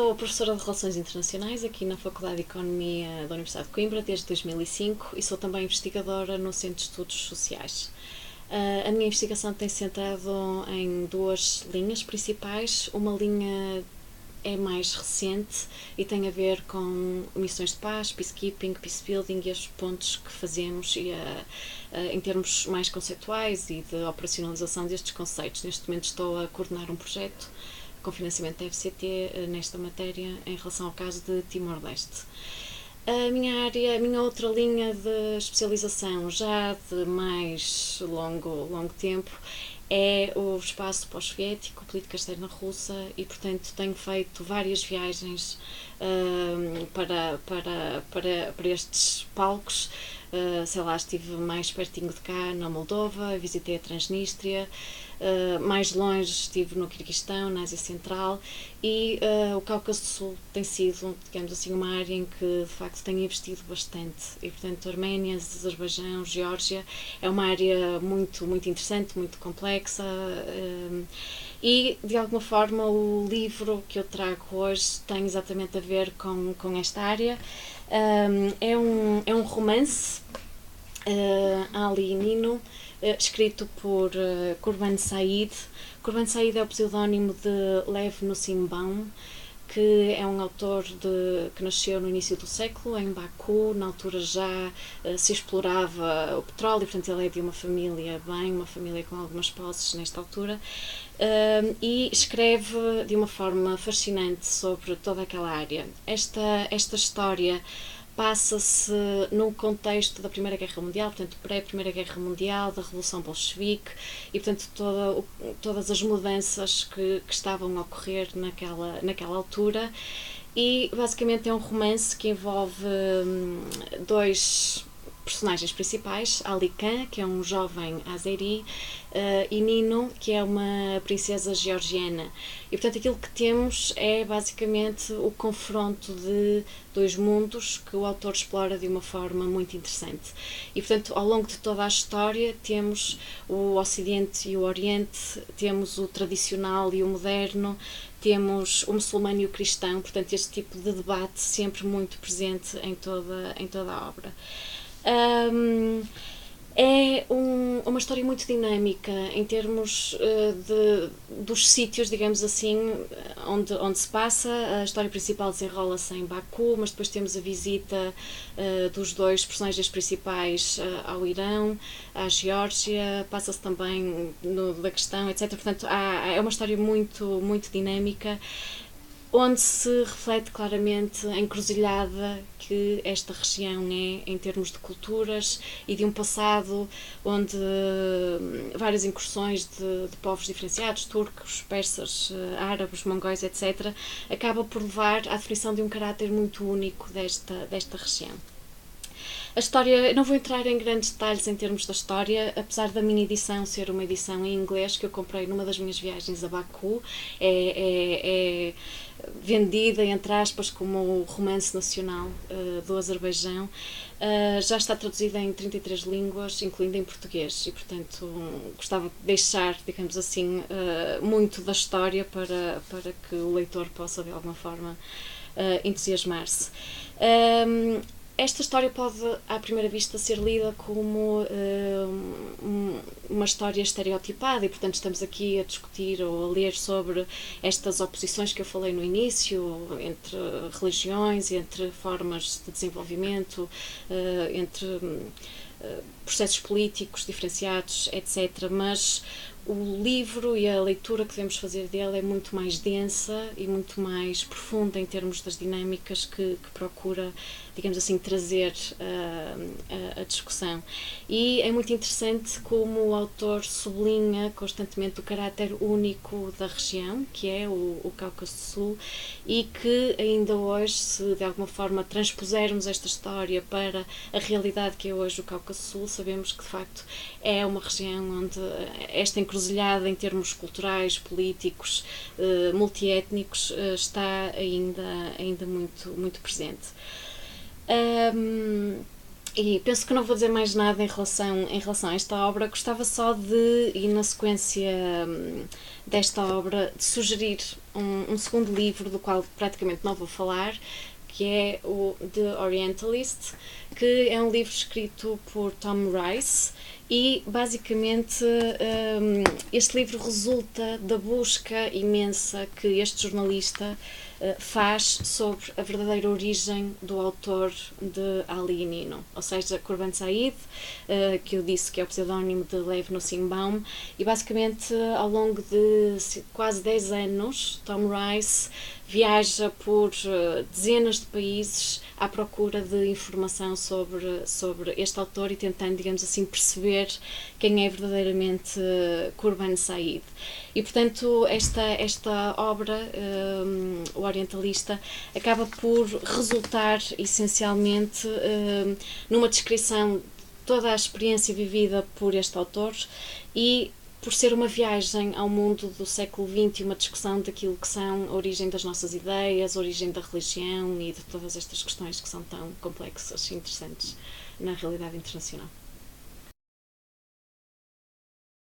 sou professora de Relações Internacionais aqui na Faculdade de Economia da Universidade de Coimbra desde 2005 e sou também investigadora no Centro de Estudos Sociais. A minha investigação tem se centrado em duas linhas principais. Uma linha é mais recente e tem a ver com missões de paz, peacekeeping, peacebuilding e os pontos que fazemos em termos mais conceituais e de operacionalização destes conceitos. Neste momento estou a coordenar um projeto com financiamento da FCT nesta matéria em relação ao caso de Timor-Leste. A minha outra linha de especialização, já de mais longo tempo, é o espaço pós-soviético, política externa russa, e portanto tenho feito várias viagens para estes palcos. Sei lá, estive mais pertinho de cá na Moldova, visitei a Transnistria, mais longe estive no Quirguistão, na Ásia Central, e o Cáucaso do Sul tem sido, digamos assim, uma área em que de facto tenho investido bastante. E portanto Arménia, Azerbaijão, Geórgia é uma área muito interessante, muito complexa, e de alguma forma o livro que eu trago hoje tem exatamente a ver com esta área. É um romance, Ali e Nino, escrito por Kurban Said. Kurban Said é o pseudónimo de Lev Nussimbaum, que é um autor que nasceu no início do século, em Baku. Na altura já se explorava o petróleo, e portanto ele é de uma família com algumas posses nesta altura, e escreve de uma forma fascinante sobre toda aquela área. Esta história passa-se no contexto da Primeira Guerra Mundial, portanto pré-Primeira Guerra Mundial, da Revolução Bolchevique, e portanto todas as mudanças que estavam a ocorrer naquela altura. E basicamente é um romance que envolve dois personagens principais, Ali Khan, que é um jovem azeri, e Nino, que é uma princesa georgiana. E portanto aquilo que temos é basicamente o confronto de dois mundos que o autor explora de uma forma muito interessante. E portanto ao longo de toda a história temos o Ocidente e o Oriente, temos o tradicional e o moderno, temos o muçulmano e o cristão, portanto este tipo de debate sempre muito presente em toda a obra. É uma história muito dinâmica em termos dos sítios, digamos assim, onde se passa. A história principal desenrola-se em Baku, mas depois temos a visita dos dois personagens principais ao Irão, à Geórgia, passa-se também no Daguestão, etc. Portanto, é uma história muito dinâmica, onde se reflete claramente a encruzilhada que esta região é em termos de culturas e de um passado onde várias incursões de povos diferenciados, turcos, persas, árabes, mongóis, etc., acaba por levar à definição de um caráter muito único desta região. A história, não vou entrar em grandes detalhes em termos da história, apesar da minha edição ser uma edição em inglês que eu comprei numa das minhas viagens a Baku. É vendida, entre aspas, como o romance nacional do Azerbaijão. Já está traduzida em 33 línguas, incluindo em português, e portanto gostava de deixar, digamos assim, muito da história para que o leitor possa de alguma forma entusiasmar-se. Esta história pode, à primeira vista, ser lida como uma história estereotipada, e portanto estamos aqui a discutir ou a ler sobre estas oposições que eu falei no início, entre religiões, entre formas de desenvolvimento, entre processos políticos diferenciados, etc. Mas o livro e a leitura que devemos fazer dele é muito mais densa e muito mais profunda em termos das dinâmicas que procura, digamos assim, trazer a discussão. E é muito interessante como o autor sublinha constantemente o caráter único da região, que é o Cáucaso do Sul, e que ainda hoje, se de alguma forma transpusermos esta história para a realidade que é hoje o Cáucaso do Sul, sabemos que de facto é uma região onde esta encruzilhada em termos culturais, políticos, multiétnicos, está ainda muito presente. E penso que não vou dizer mais nada em relação a esta obra. Gostava só de, e na sequência desta obra, de sugerir um segundo livro, do qual praticamente não vou falar, que é o The Orientalist, que é um livro escrito por Tom Rice. E basicamente este livro resulta da busca imensa que este jornalista faz sobre a verdadeira origem do autor de Ali e Nino, ou seja, Kurban Said, que eu disse que é o pseudónimo de Lev Nussimbaum, e basicamente ao longo de quase 10 anos Tom Rice viaja por dezenas de países à procura de informação sobre este autor e tentando, digamos assim, perceber quem é verdadeiramente Kurban Said. E, portanto, esta obra, O Orientalista, acaba por resultar, essencialmente, numa descrição de toda a experiência vivida por este autor e por ser uma viagem ao mundo do século XX e uma discussão daquilo que são a origem das nossas ideias, a origem da religião e de todas estas questões que são tão complexas e interessantes na realidade internacional.